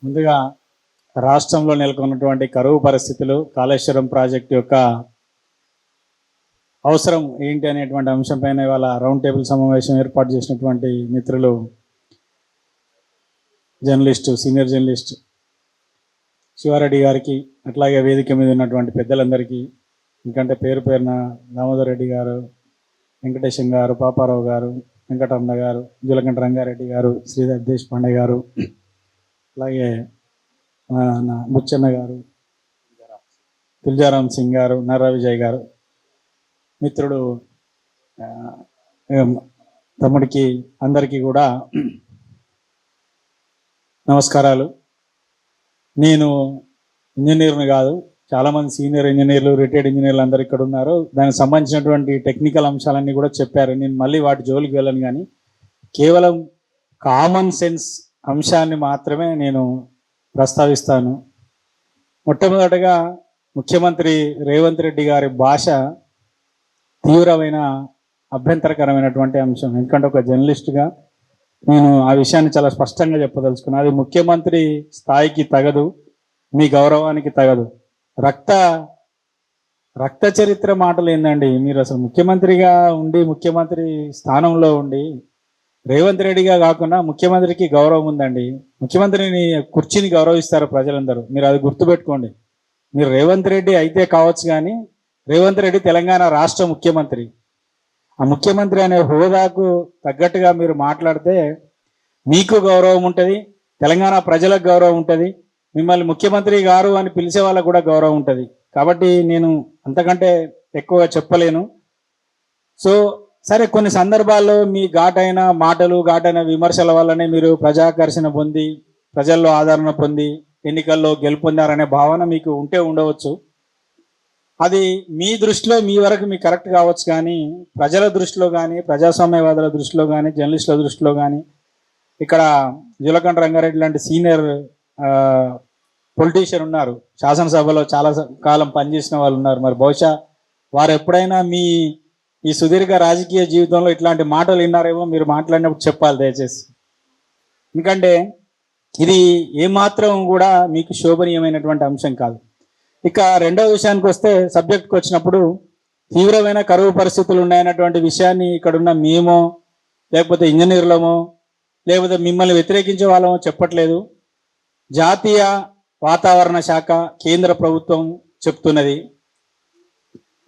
ముందుగా రాష్ట్రంలో నెలకొన్నటువంటి కరువు పరిస్థితులు, కాళేశ్వరం ప్రాజెక్టు యొక్క అవసరం ఏంటి అనేటువంటి అంశంపైన ఇవాళ రౌండ్ టేబుల్ సమావేశం ఏర్పాటు చేసినటువంటి మిత్రులు జర్నలిస్టు, సీనియర్ జర్నలిస్ట్ శివారెడ్డి గారికి, అట్లాగే వేదిక మీద ఉన్నటువంటి పెద్దలందరికీ, ఎందుకంటే పేరు పేరున దామోదర్ రెడ్డి గారు, వెంకటేశం గారు, పాపారావు గారు, వెంకటరమణ గారు, జులకంఠ రంగారెడ్డి గారు, శ్రీధర్ దేశపాండే గారు, అలాగే బుచ్చన్న గారు, తులజారాం సింగ్ గారు, నర్రా విజయ్ గారు, మిత్రుడు తమ్ముడికి అందరికీ కూడా నమస్కారాలు. నేను ఇంజనీర్ని కాదు, చాలామంది సీనియర్ ఇంజనీర్లు, రిటైర్డ్ ఇంజనీర్లు అందరు ఇక్కడ ఉన్నారు. దానికి సంబంధించినటువంటి టెక్నికల్ అంశాలన్నీ కూడా చెప్పారు. నేను మళ్ళీ వాటి జోలికి వెళ్ళను, కానీ కేవలం కామన్ సెన్స్ అంశాన్ని మాత్రమే నేను ప్రస్తావిస్తాను. మొట్టమొదటగా ముఖ్యమంత్రి రేవంత్ రెడ్డి గారి భాష తీవ్రమైన అభ్యంతరకరమైనటువంటి అంశం. ఎందుకంటే ఒక జర్నలిస్టుగా నేను ఆ విషయాన్ని చాలా స్పష్టంగా చెప్పదలుచుకున్నాను. అది ముఖ్యమంత్రి స్థాయికి తగదు, మీ గౌరవానికి తగదు. రక్త చరిత్ర మాటలు ఏందండి? మీరు అసలు ముఖ్యమంత్రిగా ఉండి, ముఖ్యమంత్రి స్థానంలో ఉండి, రేవంత్ రెడ్డిగా కాకుండా ముఖ్యమంత్రికి గౌరవం ఉందండి. ముఖ్యమంత్రిని కుర్చీని గౌరవిస్తారు ప్రజలందరూ, మీరు అది గుర్తుపెట్టుకోండి. మీరు రేవంత్ రెడ్డి అయితే కావచ్చు, కానీ రేవంత్ రెడ్డి తెలంగాణ రాష్ట్ర ముఖ్యమంత్రి. ఆ ముఖ్యమంత్రి అనే హోదాకు తగ్గట్టుగా మీరు మాట్లాడితే మీకు గౌరవం ఉంటుంది, తెలంగాణ ప్రజలకు గౌరవం ఉంటుంది, మిమ్మల్ని ముఖ్యమంత్రి గారు అని పిలిచే వాళ్ళకు కూడా గౌరవం ఉంటుంది. కాబట్టి నేను అంతకంటే ఎక్కువగా చెప్పలేను. సో సరే, కొన్ని సందర్భాల్లో మీ ఘాటైన మాటలు, ఘాటైన విమర్శల వల్లనే మీరు ప్రజాకర్షణ పొంది, ప్రజల్లో ఆదరణ పొంది, ఎన్నికల్లో గెలుపొందారనే భావన మీకు ఉంటే ఉండవచ్చు. అది మీ దృష్టిలో మీ వరకు మీకు కరెక్ట్ కావచ్చు, కానీ ప్రజల దృష్టిలో కానీ, ప్రజాస్వామ్యవాదుల దృష్టిలో కానీ, జర్నలిస్టుల దృష్టిలో కానీ, ఇక్కడ జులకంఠ రంగారెడ్డి లాంటి సీనియర్ పొలిటీషియన్ ఉన్నారు, శాసనసభలో చాలా కాలం పనిచేసిన వాళ్ళు ఉన్నారు. మరి బహుశా వారు ఎప్పుడైనా మీ ఈ సుదీర్ఘ రాజకీయ జీవితంలో ఇట్లాంటి మాటలు విన్నారేమో, మీరు మాట్లాడినప్పుడు చెప్పాలి దయచేసి. ఎందుకంటే ఇది ఏమాత్రం కూడా మీకు శోభనీయమైనటువంటి అంశం కాదు. ఇక రెండవ విషయానికి వస్తే, సబ్జెక్ట్కి వచ్చినప్పుడు, తీవ్రమైన కరువు పరిస్థితులు ఉన్నాయన్నటువంటి విషయాన్ని ఇక్కడున్న మేమో, లేకపోతే ఇంజనీర్లమో, లేకపోతే మిమ్మల్ని వ్యతిరేకించే వాళ్ళమో చెప్పట్లేదు. జాతీయ వాతావరణ శాఖ, కేంద్ర ప్రభుత్వం చెప్తున్నది.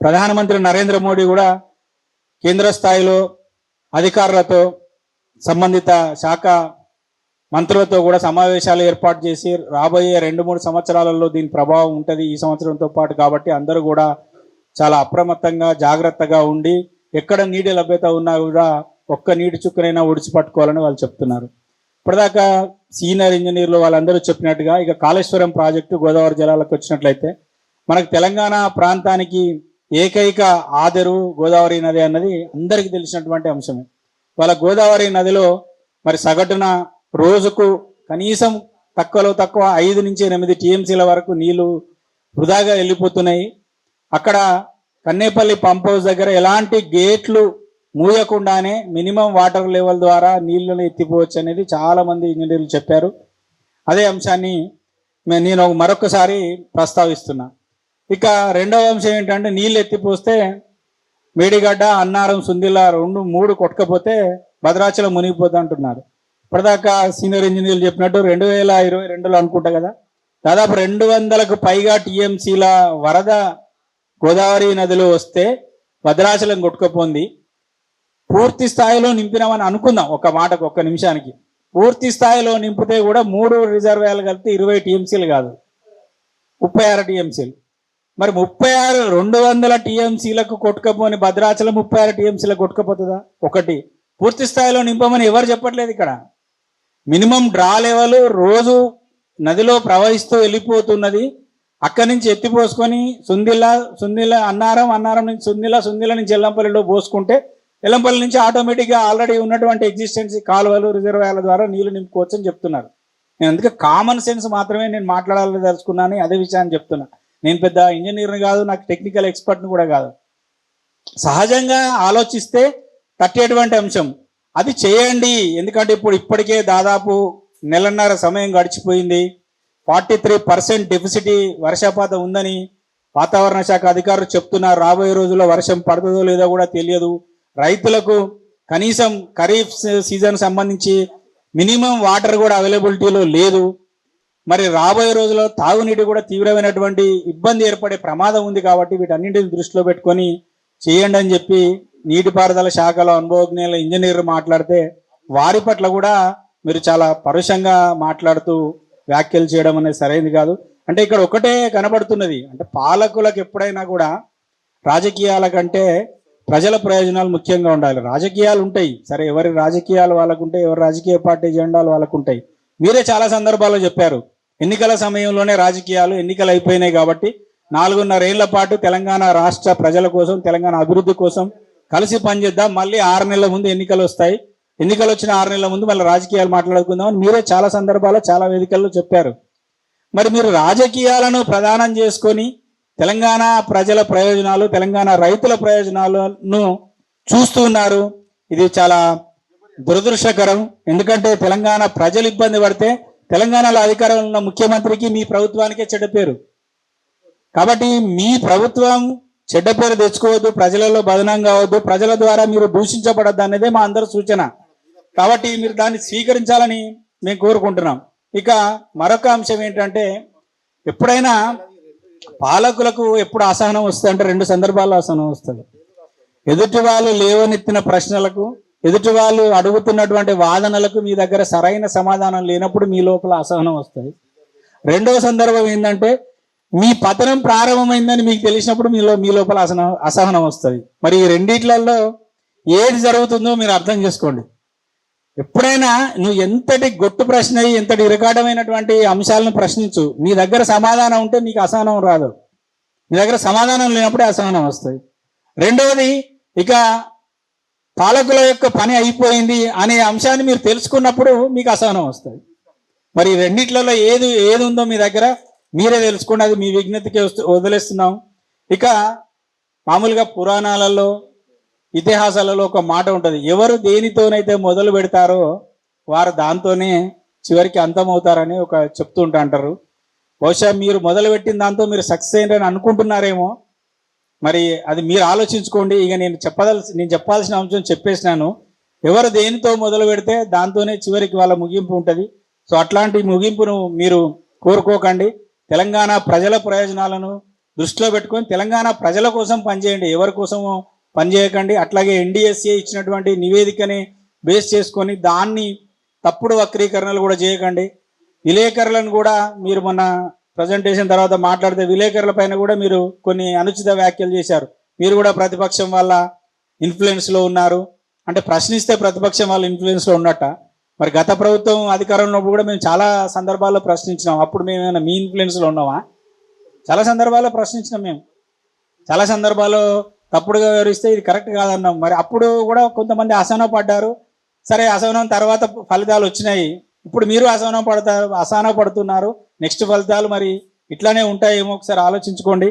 ప్రధానమంత్రి నరేంద్ర మోడీ కూడా కేంద్ర స్థాయిలో అధికారులతో, సంబంధిత శాఖ మంత్రులతో కూడా సమావేశాలు ఏర్పాటు చేసి, రాబోయే 2-3 సంవత్సరాలలో దీని ప్రభావం ఉంటుంది ఈ సంవత్సరంతో పాటు, కాబట్టి అందరూ కూడా చాలా అప్రమత్తంగా, జాగ్రత్తగా ఉండి, ఎక్కడ నీటి లభ్యత ఉన్నా కూడా ఒక్క నీటి చుక్కనైనా ఒడిచి పట్టుకోవాలని వాళ్ళు చెప్తున్నారు. ఇప్పటిదాకా సీనియర్ ఇంజనీర్లు వాళ్ళందరూ చెప్పినట్టుగా, ఇక కాళేశ్వరం ప్రాజెక్టు గోదావరి జలాలకు వచ్చినట్లయితే, మనకు తెలంగాణ ప్రాంతానికి ఏకైక ఆదరు గోదావరి నది అన్నది అందరికీ తెలిసినటువంటి అంశమే. వాళ్ళ గోదావరి నదిలో మరి సగటున రోజుకు కనీసం తక్కువలో తక్కువ 5 నుంచి 8 టీఎంసీల వరకు నీళ్లు వృధాగా వెళ్ళిపోతున్నాయి. అక్కడ కన్నేపల్లి పంప్ హౌస్ దగ్గర ఎలాంటి గేట్లు మూయకుండానే మినిమం వాటర్ లెవెల్ ద్వారా నీళ్లను ఎత్తిపోవచ్చు అనేది చాలా మంది ఇంజనీర్లు చెప్పారు. అదే అంశాన్ని నేను మరొకసారి ప్రస్తావిస్తున్నా. ఇక రెండవ అంశం ఏంటంటే, నీళ్ళు ఎత్తిపోస్తే మేడిగడ్డ, అన్నారం, సుందిల్ల 2-3 కొట్టకపోతే భద్రాచలం మునిగిపోతా అంటున్నారు. ఇప్పటిదాకా సీనియర్ ఇంజనీర్లు చెప్పినట్టు 2022లో అనుకుంటా కదా, దాదాపు 200కు పైగా టీఎంసీల వరద గోదావరి నదిలో వస్తే భద్రాచలం కొట్టుకుపోంది. పూర్తి స్థాయిలో నింపినామని అనుకుందాం, ఒక్క నిమిషానికి. పూర్తి స్థాయిలో నింపితే కూడా 3 రిజర్వాయర్లు కలిపితే 20 టీఎంసీలు కాదు, 36 టీఎంసీలు. మరి 200 టీఎంసీలకు కొట్టుకపోని భద్రాచలం 36 టీఎంసీలకు కొట్టుకపోతుందా? ఒకటి. పూర్తి స్థాయిలో నింపమని ఎవరు చెప్పట్లేదు. ఇక్కడ మినిమం డ్రా లెవెల్ రోజు నదిలో ప్రవహిస్తూ వెళ్ళిపోతున్నది. అక్కడి నుంచి ఎత్తిపోసుకొని సుందిల్ల అన్నారం నుంచి సుందిల్ల నుంచి ఎల్లంపల్లిలో పోసుకుంటే, ఎల్లంపల్లి నుంచి ఆటోమేటిక్గా ఆల్రెడీ ఉన్నటువంటి ఎగ్జిస్టెన్సీ కాలువలు, రిజర్వాయర్ల ద్వారా నీళ్లు నింపుకోవచ్చు అని చెప్తున్నారు. నేను అందుకే కామన్ సెన్స్ మాత్రమే నేను మాట్లాడాలని తెలుసుకున్నాను, అదే విషయాన్ని చెప్తున్నా. నేను పెద్ద ఇంజనీర్ని కాదు, నాకు టెక్నికల్ ఎక్స్పర్ట్ని కూడా కాదు. సహజంగా ఆలోచిస్తే కట్టేటువంటి అంశం అది చేయండి. ఎందుకంటే ఇప్పటికే దాదాపు నెలన్నర సమయం గడిచిపోయింది. 43% డెఫిసిట్ వర్షపాతం ఉందని వాతావరణ శాఖ అధికారులు చెప్తున్నారు. రాబోయే రోజుల్లో వర్షం పడుతుందో లేదో కూడా తెలియదు. రైతులకు కనీసం ఖరీఫ్ సీజన్ సంబంధించి మినిమం వాటర్ కూడా అవైలబిలిటీలో లేదు. మరి రాబోయే రోజుల్లో తాగునీటి కూడా తీవ్రమైనటువంటి ఇబ్బంది ఏర్పడే ప్రమాదం ఉంది. కాబట్టి వీటన్నింటిని దృష్టిలో పెట్టుకొని చేయండి అని చెప్పి నీటిపారుదల శాఖలో అనుభవజ్ఞుల ఇంజనీర్ మాట్లాడితే వారి పట్ల కూడా మీరు చాలా పరుషంగా మాట్లాడుతూ వ్యాఖ్యలు చేయడం అనేది సరైనది కాదు. అంటే ఇక్కడ ఒకటే కనబడుతున్నది, అంటే పాలకులకు ఎప్పుడైనా కూడా రాజకీయాల కంటే ప్రజల ప్రయోజనాలు ముఖ్యంగా ఉండాలి. రాజకీయాలు ఉంటాయి, సరే, ఎవరి రాజకీయాలు వాళ్ళకు ఉంటాయి, ఎవరి రాజకీయ పార్టీ జెండాలు వాళ్ళకు ఉంటాయి. మీరే చాలా సందర్భాల్లో చెప్పారు, ఎన్నికల సమయంలోనే రాజకీయాలు, ఎన్నికలు అయిపోయినాయి కాబట్టి 4.5 ఏళ్ల పాటు తెలంగాణ రాష్ట్ర ప్రజల కోసం, తెలంగాణ అభివృద్ధి కోసం కలిసి పనిచేద్దాం, మళ్ళీ 6 నెలల ముందు ఎన్నికలు వస్తాయి, ఎన్నికలు వచ్చిన 6 నెలల ముందు మళ్ళీ రాజకీయాలు మాట్లాడుకుందాం అని మీరే చాలా సందర్భాల్లో చాలా వేదికల్లో చెప్పారు. మరి మీరు రాజకీయాలను ప్రధానం చేసుకొని తెలంగాణ ప్రజల ప్రయోజనాలు, తెలంగాణ రైతుల ప్రయోజనాలను చూస్తూ ఉన్నారు. ఇది చాలా దురదృష్టకరం. ఎందుకంటే తెలంగాణ ప్రజలు ఇబ్బంది పడితే తెలంగాణలో అధికారంలో ఉన్న ముఖ్యమంత్రికి, మీ ప్రభుత్వానికే చెడ్డ పేరు. కాబట్టి మీ ప్రభుత్వం చెడ్డ పేరు తెచ్చుకోవద్దు, ప్రజలలో బదనం కావద్దు, ప్రజల ద్వారా మీరు దూషించబడద్దు అనేదే మా అందరి సూచన. కాబట్టి మీరు దాన్ని స్వీకరించాలని మేము కోరుకుంటున్నాం. ఇక మరొక అంశం ఏంటంటే, ఎప్పుడైనా పాలకులకు ఎప్పుడు అసహనం వస్తుంది అంటే 2 సందర్భాల్లో అసహనం వస్తుంది. ఎదుటి వాళ్ళు లేవనెత్తిన ప్రశ్నలకు, ఎదుటి వాళ్ళు అడుగుతున్నటువంటి వాదనలకు మీ దగ్గర సరైన సమాధానం లేనప్పుడు మీ లోపల అసహనం వస్తుంది. రెండవ సందర్భం ఏంటంటే, మీ పతనం ప్రారంభమైందని మీకు తెలిసినప్పుడు మీ లోపల అసహనం వస్తుంది. మరి ఈ రెండిట్లలో ఏది జరుగుతుందో మీరు అర్థం చేసుకోండి. ఎప్పుడైనా నువ్వు ఎంతటి గొట్టు ప్రశ్న, ఎంతటి ఇరకాటమైనటువంటి అంశాలను ప్రశ్నించు, నీ దగ్గర సమాధానం ఉంటే నీకు అసహనం రాదు. నీ దగ్గర సమాధానం లేనప్పుడే అసహనం వస్తుంది. రెండవది, ఇక పాలకుల యొక్క పని అయిపోయింది అనే అంశాన్ని మీరు తెలుసుకున్నప్పుడు మీకు అసహనం వస్తుంది. మరి రెండిట్లలో ఏది ఉందో మీ దగ్గర మీరే తెలుసుకోండి, అది మీ విజ్ఞతకి వదిలేస్తున్నాం. ఇక మామూలుగా పురాణాలలో, ఇతిహాసాలలో ఒక మాట ఉంటుంది, ఎవరు దేనితోనైతే మొదలు పెడతారో వారు దాంతోనే చివరికి అంతమవుతారని ఒక చెప్తూ అంటారు. బహుశా మీరు మొదలుపెట్టిన దాంతో మీరు సక్సెస్ అయ్యారని అనుకుంటున్నారేమో. మరి అది మీరు ఆలోచించుకోండి. ఇక నేను చెప్పాల్సిన అంశం చెప్పేసినాను. ఎవరు దేనితో మొదలు పెడితే దాంతోనే చివరికి వాళ్ళ ముగింపు ఉంటుంది. సో అట్లాంటి ముగింపును మీరు కోరుకోకండి. తెలంగాణ ప్రజల ప్రయోజనాలను దృష్టిలో పెట్టుకొని తెలంగాణ ప్రజల కోసం పనిచేయండి, ఎవరి కోసమో పనిచేయకండి. అట్లాగే ఎన్డీఎస్ఏ ఇచ్చినటువంటి నివేదికని బేస్ చేసుకొని దాన్ని తప్పుడు వక్రీకరణలు కూడా చేయకండి. విలేకరులను కూడా మీరు మొన్న ప్రజెంటేషన్ తర్వాత మాట్లాడితే విలేకరుల పైన కూడా మీరు కొన్ని అనుచిత వ్యాఖ్యలు చేశారు. మీరు కూడా ప్రతిపక్షం వల్ల ఇన్ఫ్లుయెన్స్లో ఉన్నారు అంటే, ప్రశ్నిస్తే ప్రతిపక్షం వాళ్ళ ఇన్ఫ్లుయెన్స్లో ఉన్నట్ట. మరి గత ప్రభుత్వం అధికారంలో ఉన్నప్పుడు కూడా మేము చాలా సందర్భాల్లో ప్రశ్నించినాం. అప్పుడు మేము ఏమైనా మీ ఇన్ఫ్లుయెన్స్లో ఉన్నామా? చాలా సందర్భాల్లో ప్రశ్నించినాం. మేము చాలా సందర్భాల్లో తప్పుడుగా వివరిస్తే ఇది కరెక్ట్ కాదన్నాం. మరి అప్పుడు కూడా కొంతమంది అసహనం పడ్డారు. సరే, అసహనం తర్వాత ఫలితాలు వచ్చినాయి. ఇప్పుడు మీరు అసహనం పడుతున్నారు. నెక్స్ట్ ఫలితాలు మరి ఇట్లానే ఉంటాయేమో, ఒకసారి ఆలోచించుకోండి.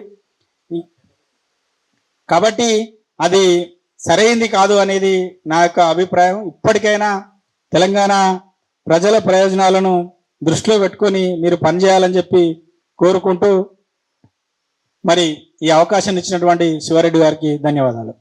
కాబట్టి అది సరైంది కాదు అనేది నా యొక్క అభిప్రాయం. ఇప్పటికైనా తెలంగాణ ప్రజల ప్రయోజనాలను దృష్టిలో పెట్టుకొని మీరు పనిచేయాలని చెప్పి కోరుకుంటూ, మరి ఈ అవకాశాన్ని ఇచ్చినటువంటి శివారెడ్డి గారికి ధన్యవాదాలు.